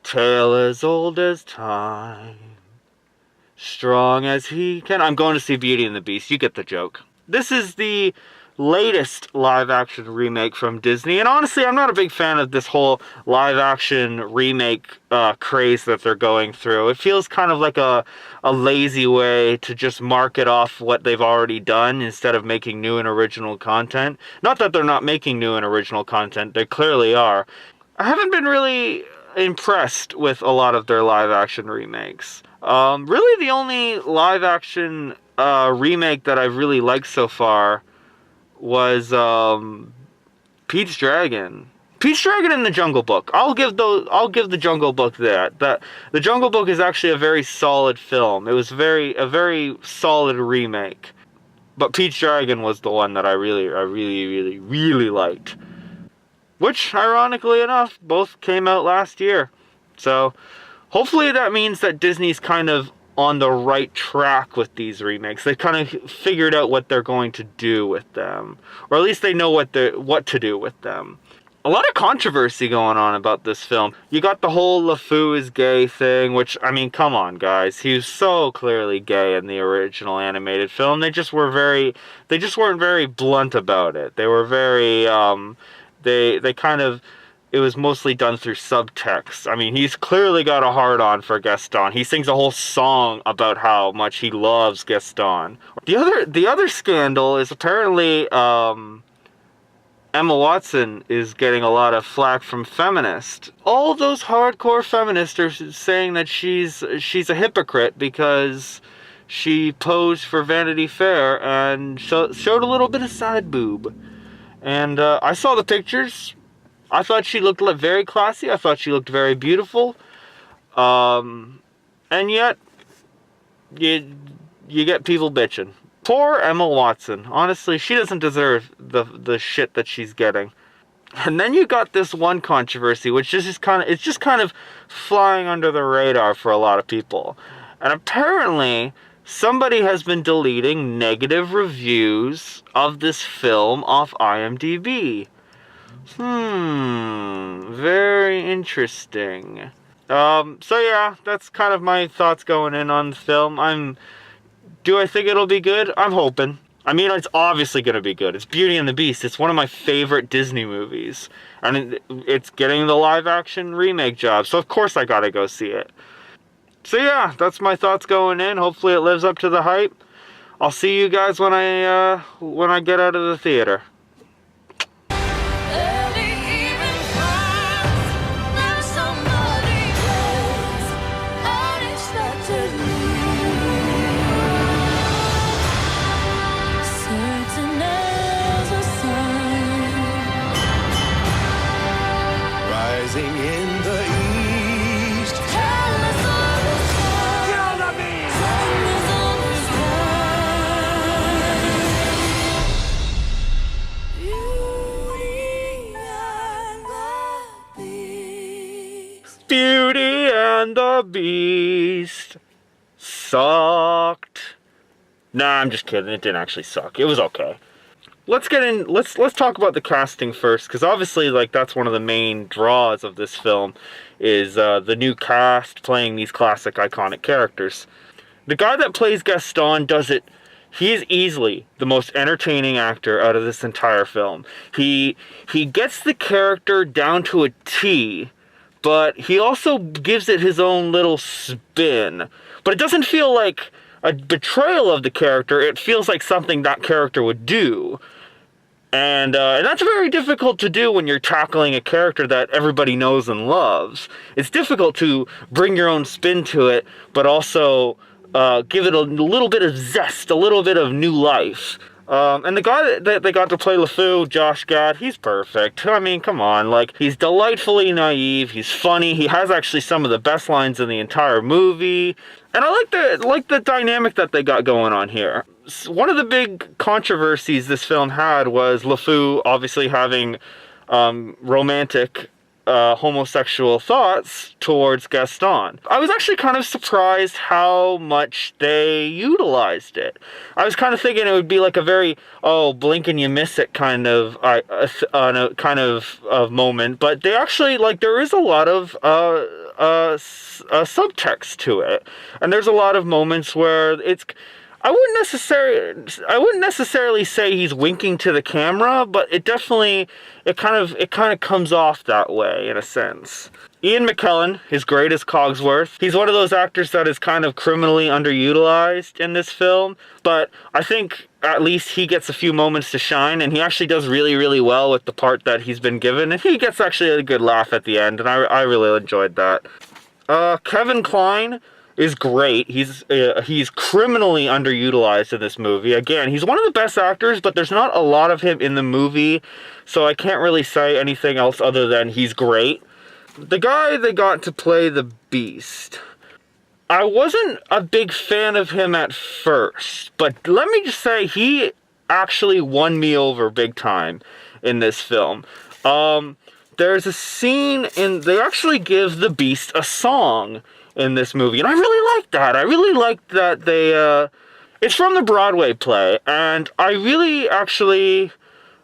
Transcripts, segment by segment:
tale as old as time, strong as he can. I'm going to see Beauty and the Beast. You get the joke. This is the latest live-action remake from Disney, and honestly, I'm not a big fan of this whole live-action remake craze that they're going through. It feels kind of like a lazy way to just market off what they've already done instead of making new and original content. Not that they're not making new and original content, they clearly are. I haven't been really impressed with a lot of their live-action remakes. Really the only live-action remake that I've really liked so far was Pete's Dragon. Pete's Dragon and the Jungle Book. I'll give the Jungle Book that. The Jungle Book is actually a very solid film. It was a very solid remake. But Pete's Dragon was the one that I really liked. Which, ironically enough, both came out last year. So, hopefully that means that Disney's kind of on the right track with these remakes. They kind of figured out what they're going to do with them. Or at least they know what to do with them. A lot of controversy going on about this film. You got the whole LeFou is gay thing, which, I mean, come on, guys. He was so clearly gay in the original animated film. They just weren't very blunt about it. They were very, they kind of, it was mostly done through subtext. I mean, he's clearly got a hard-on for Gaston. He sings a whole song about how much he loves Gaston. The other scandal is apparently Emma Watson is getting a lot of flack from feminists. All those hardcore feminists are saying that she's a hypocrite because she posed for Vanity Fair and showed a little bit of side boob. And I saw the pictures. I thought she looked very classy. I thought she looked very beautiful. And yet, you get people bitching. Poor Emma Watson. Honestly, she doesn't deserve the shit that she's getting. And then you got this one controversy, which is just kind of flying under the radar for a lot of people. And apparently, somebody has been deleting negative reviews of this film off IMDb. Very interesting. So yeah, that's kind of my thoughts going in on the film. Do I think it'll be good? I'm hoping. I mean, it's obviously going to be good. It's Beauty and the Beast. It's one of my favorite Disney movies. And it's getting the live-action remake job, so of course I gotta go see it. So yeah, that's my thoughts going in. Hopefully it lives up to the hype. I'll see you guys when I get out of the theater. In the east, Beauty and the Beast sucked. Nah, I'm just kidding. It didn't actually suck. It was okay. Let's talk about the casting first, because obviously, like, that's one of the main draws of this film, is the new cast playing these classic, iconic characters. The guy that plays Gaston does it. He is easily the most entertaining actor out of this entire film. He gets the character down to a T, but he also gives it his own little spin. But it doesn't feel like a betrayal of the character. It feels like something that character would do. And that's very difficult to do when you're tackling a character that everybody knows and loves. It's difficult to bring your own spin to it, but also give it a little bit of zest, a little bit of new life. And the guy that they got to play LeFou, Josh Gad, he's perfect. I mean, come on, like, he's delightfully naive, he's funny, he has actually some of the best lines in the entire movie. And I like the dynamic that they got going on here. One of the big controversies this film had was LeFou obviously having romantic homosexual thoughts towards Gaston. I was actually kind of surprised how much they utilized it. I was kind of thinking it would be like a very, blink and you miss it kind of moment, but they actually, like, there is a lot of subtext to it, and there's a lot of moments where it's. I wouldn't necessarily say he's winking to the camera, but it kind of comes off that way in a sense. Ian McKellen is great as Cogsworth. He's one of those actors that is kind of criminally underutilized in this film, but I think at least he gets a few moments to shine, and he actually does really, really well with the part that he's been given, and he gets actually a good laugh at the end, and I really enjoyed that. Kevin Kline is great. He's criminally underutilized in this movie. Again, he's one of the best actors, but there's not a lot of him in the movie, so I can't really say anything else other than he's great. The guy they got to play the Beast, I wasn't a big fan of him at first, but let me just say he actually won me over big time in this film. There's a scene they actually give the Beast a song in this movie, and I really like that. I really like that it's from the Broadway play, and I really actually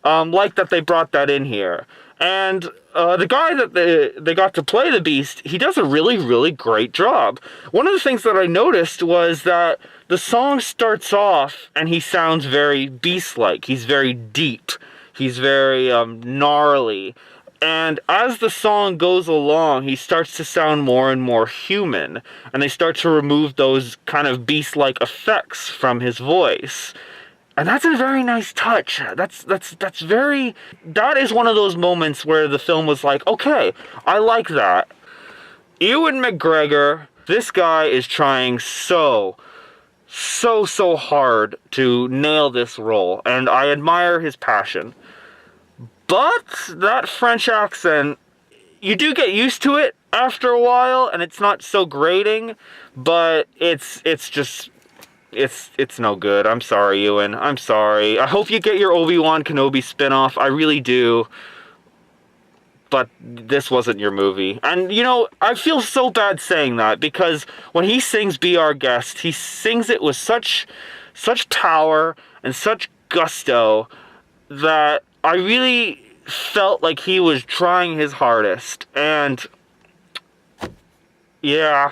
like that they brought that in here. And the guy that they got to play the Beast, he does a really, really great job. One of the things that I noticed was that the song starts off and he sounds very beast-like. He's very deep. He's very gnarly. And as the song goes along, he starts to sound more and more human. And they start to remove those kind of beast-like effects from his voice. And that's a very nice touch. That is one of those moments where the film was like, okay, I like that. Ewan McGregor, this guy is trying so hard to nail this role, and I admire his passion. But that French accent, you do get used to it after a while, and it's not so grating, but it's no good. I'm sorry, Ewan. I'm sorry. I hope you get your Obi-Wan Kenobi spinoff. I really do. But this wasn't your movie. And, I feel so bad saying that, because when he sings Be Our Guest, he sings it with such power and such gusto that I really felt like he was trying his hardest. And, yeah.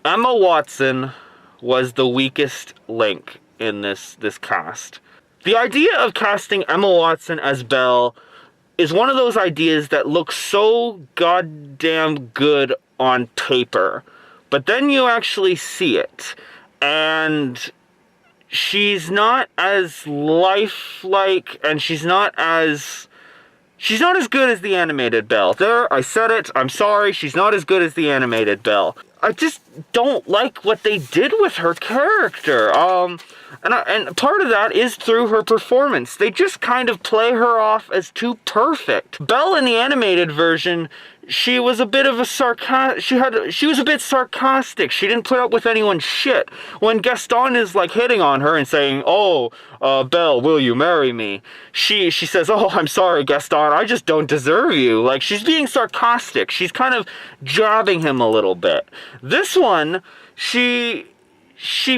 Emma Watson was the weakest link in this cast. The idea of casting Emma Watson as Belle is one of those ideas that looks so goddamn good on paper, but then you actually see it, and she's not as lifelike, and she's not as good as the animated Belle. There, I said it. I'm sorry. She's not as good as the animated Belle. I just don't like what they did with her character. And part of that is through her performance. They just kind of play her off as too perfect. Belle in the animated version, she was a bit of a she was a bit sarcastic. She didn't put up with anyone's shit. When Gaston is like hitting on her and saying, "Oh, Belle, will you marry me?" She says, "Oh, I'm sorry, Gaston, I just don't deserve you." Like, she's being sarcastic. She's kind of jabbing him a little bit. This one, she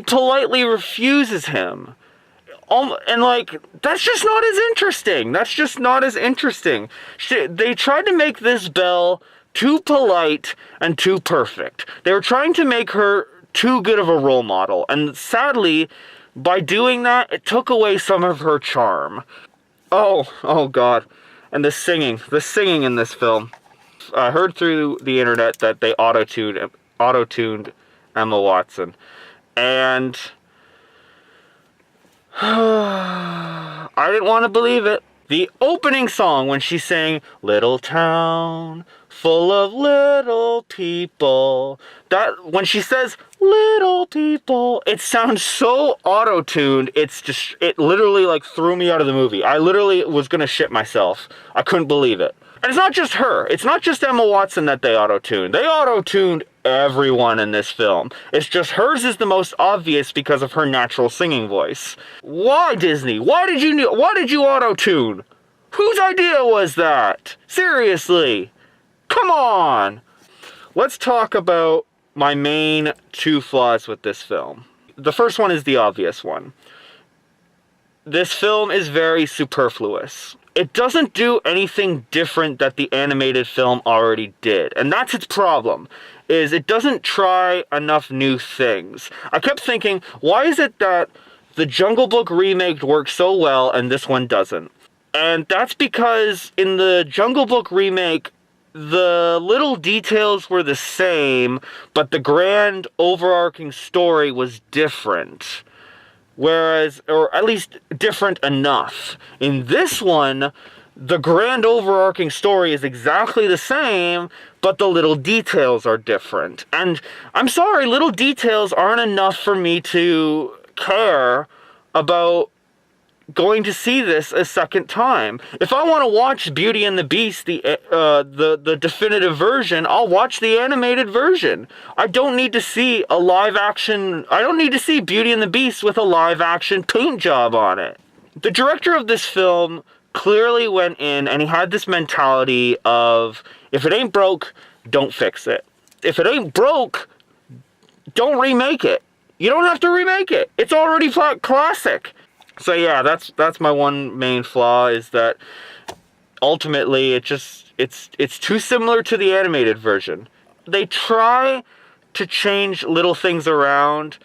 politely refuses him. And, like, that's just not as interesting. That's just not as interesting. They tried to make this Belle too polite and too perfect. They were trying to make her too good of a role model. And sadly, by doing that, it took away some of her charm. Oh God. And the singing in this film. I heard through the internet that they auto-tuned Emma Watson. And I didn't want to believe it. The opening song, when she sang "Little Town Full of Little People," that when she says "little people," it sounds so auto-tuned. It literally like threw me out of the movie. I literally was gonna shit myself. I couldn't believe it. And it's not just her. It's not just Emma Watson that they auto-tuned. They auto-tuned everyone in this film. It's just hers is the most obvious because of her natural singing voice. Why, Disney? Why did you auto-tune? Whose idea was that? Seriously. Come on. Let's talk about my main two flaws with this film. The first one is the obvious one. This film is very superfluous. it doesn't do anything different that the animated film already did. And that's its problem, is it doesn't try enough new things. I kept thinking, why is it that the Jungle Book remake works so well and this one doesn't? And that's because in the Jungle Book remake, the little details were the same, but the grand overarching story was different. Whereas, or at least different enough. In this one, the grand overarching story is exactly the same, but the little details are different. And I'm sorry, little details aren't enough for me to care about going to see this a second time. If I want to watch Beauty and the Beast, the definitive version, I'll watch the animated version. I don't need to see a live action. I don't need to see Beauty and the Beast with a live action paint job on it. The director of this film clearly went in and he had this mentality of, if it ain't broke, don't fix it. If it ain't broke, don't remake it. You don't have to remake it. It's already classic. So yeah, that's my one main flaw, is that ultimately it's too similar to the animated version. They try to change little things around,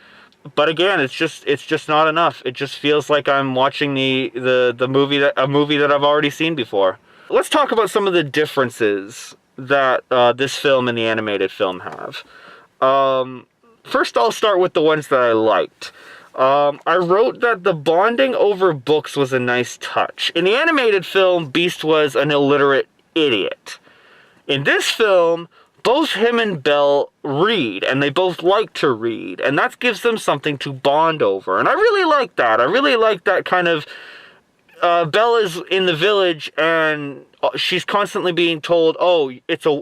but again, it's just not enough. It just feels like I'm watching a movie that I've already seen before. Let's talk about some of the differences that this film and the animated film have. First, I'll start with the ones that I liked. I wrote that the bonding over books was a nice touch. In the animated film, Beast was an illiterate idiot. In this film, both him and Belle read, and they both like to read, and that gives them something to bond over. And I really like that. I really like that kind of... Belle is in the village, and she's constantly being told, oh,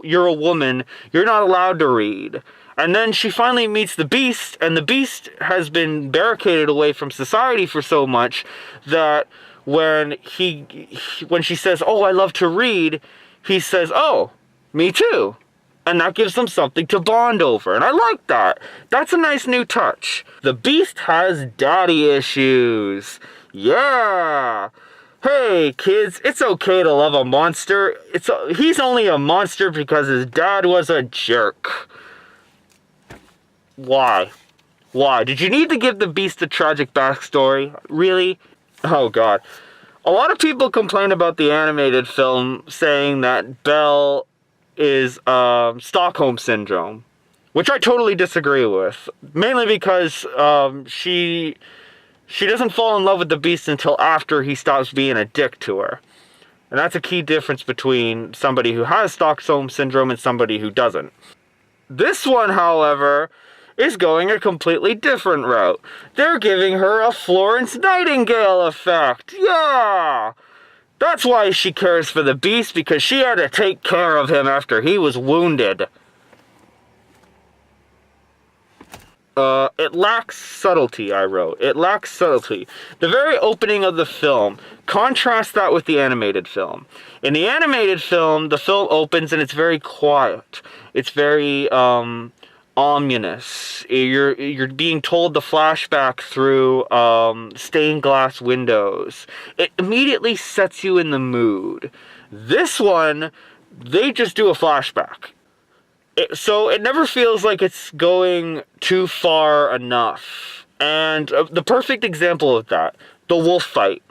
you're a woman, you're not allowed to read. And then she finally meets the Beast, and the Beast has been barricaded away from society for so much that when she says, oh, I love to read, he says, oh, me too. And that gives them something to bond over. And I like that. That's a nice new touch. The Beast has daddy issues. Yeah. Hey, kids, it's okay to love a monster. He's only a monster because his dad was a jerk. Why? Why? Did you need to give the Beast a tragic backstory? Really? Oh, God. A lot of people complain about the animated film, saying that Belle is Stockholm Syndrome, which I totally disagree with. Mainly because she doesn't fall in love with the Beast until after he stops being a dick to her. And that's a key difference between somebody who has Stockholm Syndrome and somebody who doesn't. This one, however, is going a completely different route. They're giving her a Florence Nightingale effect. Yeah! That's why she cares for the Beast, because she had to take care of him after he was wounded. It lacks subtlety, I wrote. It lacks subtlety. The very opening of the film, contrast that with the animated film. In the animated film, the film opens and it's very quiet. It's very, ominous. You're being told the flashback through stained glass windows. It immediately sets you in the mood. This one, they just do a flashback. So it never feels like it's going too far enough. And the perfect example of that, the wolf fight.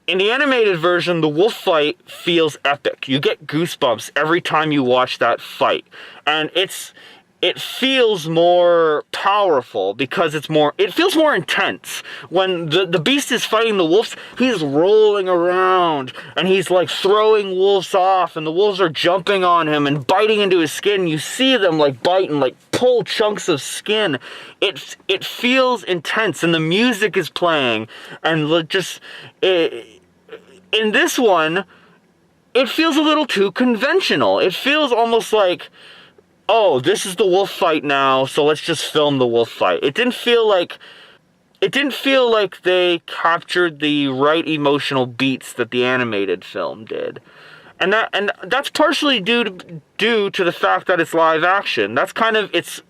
In the animated version, the wolf fight feels epic. You get goosebumps every time you watch that fight. And it feels more powerful because it feels more intense. When the Beast is fighting the wolves, he's rolling around and he's like throwing wolves off, and the wolves are jumping on him and biting into his skin. You see them like bite and like pull chunks of skin. It feels intense, and the music is playing, and in this one, it feels a little too conventional. It feels almost like, oh, this is the wolf fight now, so let's just film the wolf fight. It didn't feel like they captured the right emotional beats that the animated film did. And that's partially due to the fact that it's live action. That's kind of its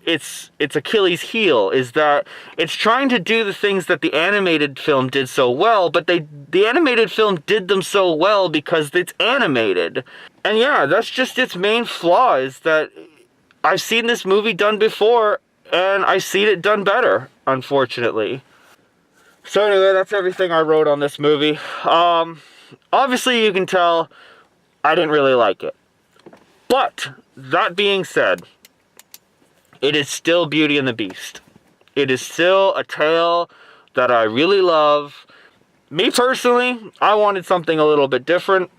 Achilles heel, is that it's trying to do the things that the animated film did so well, but the animated film did them so well because it's animated. And yeah, that's just its main flaw, is that I've seen this movie done before and I've seen it done better, unfortunately. So anyway, that's everything I wrote on this movie. Obviously you can tell I didn't really like it. But, that being said, it is still Beauty and the Beast. It is still a tale that I really love. Me personally, I wanted something a little bit different.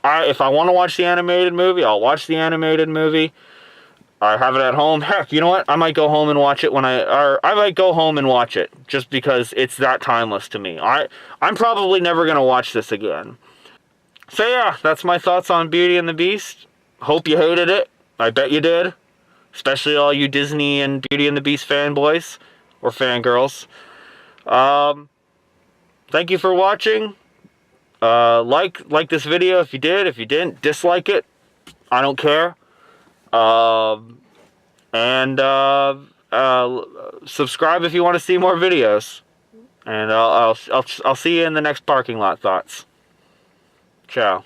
If I want to watch the animated movie, I'll watch the animated movie. I have it at home. Heck, you know what? I might go home and watch it I might go home and watch it just because it's that timeless to me. I'm probably never going to watch this again. So yeah, that's my thoughts on Beauty and the Beast. Hope you hated it. I bet you did. Especially all you Disney and Beauty and the Beast fanboys. Or fangirls. Thank you for watching. Like this video if you did. If you didn't, dislike it. I don't care. Subscribe if you want to see more videos. And I'll see you in the next parking lot thoughts. Ciao.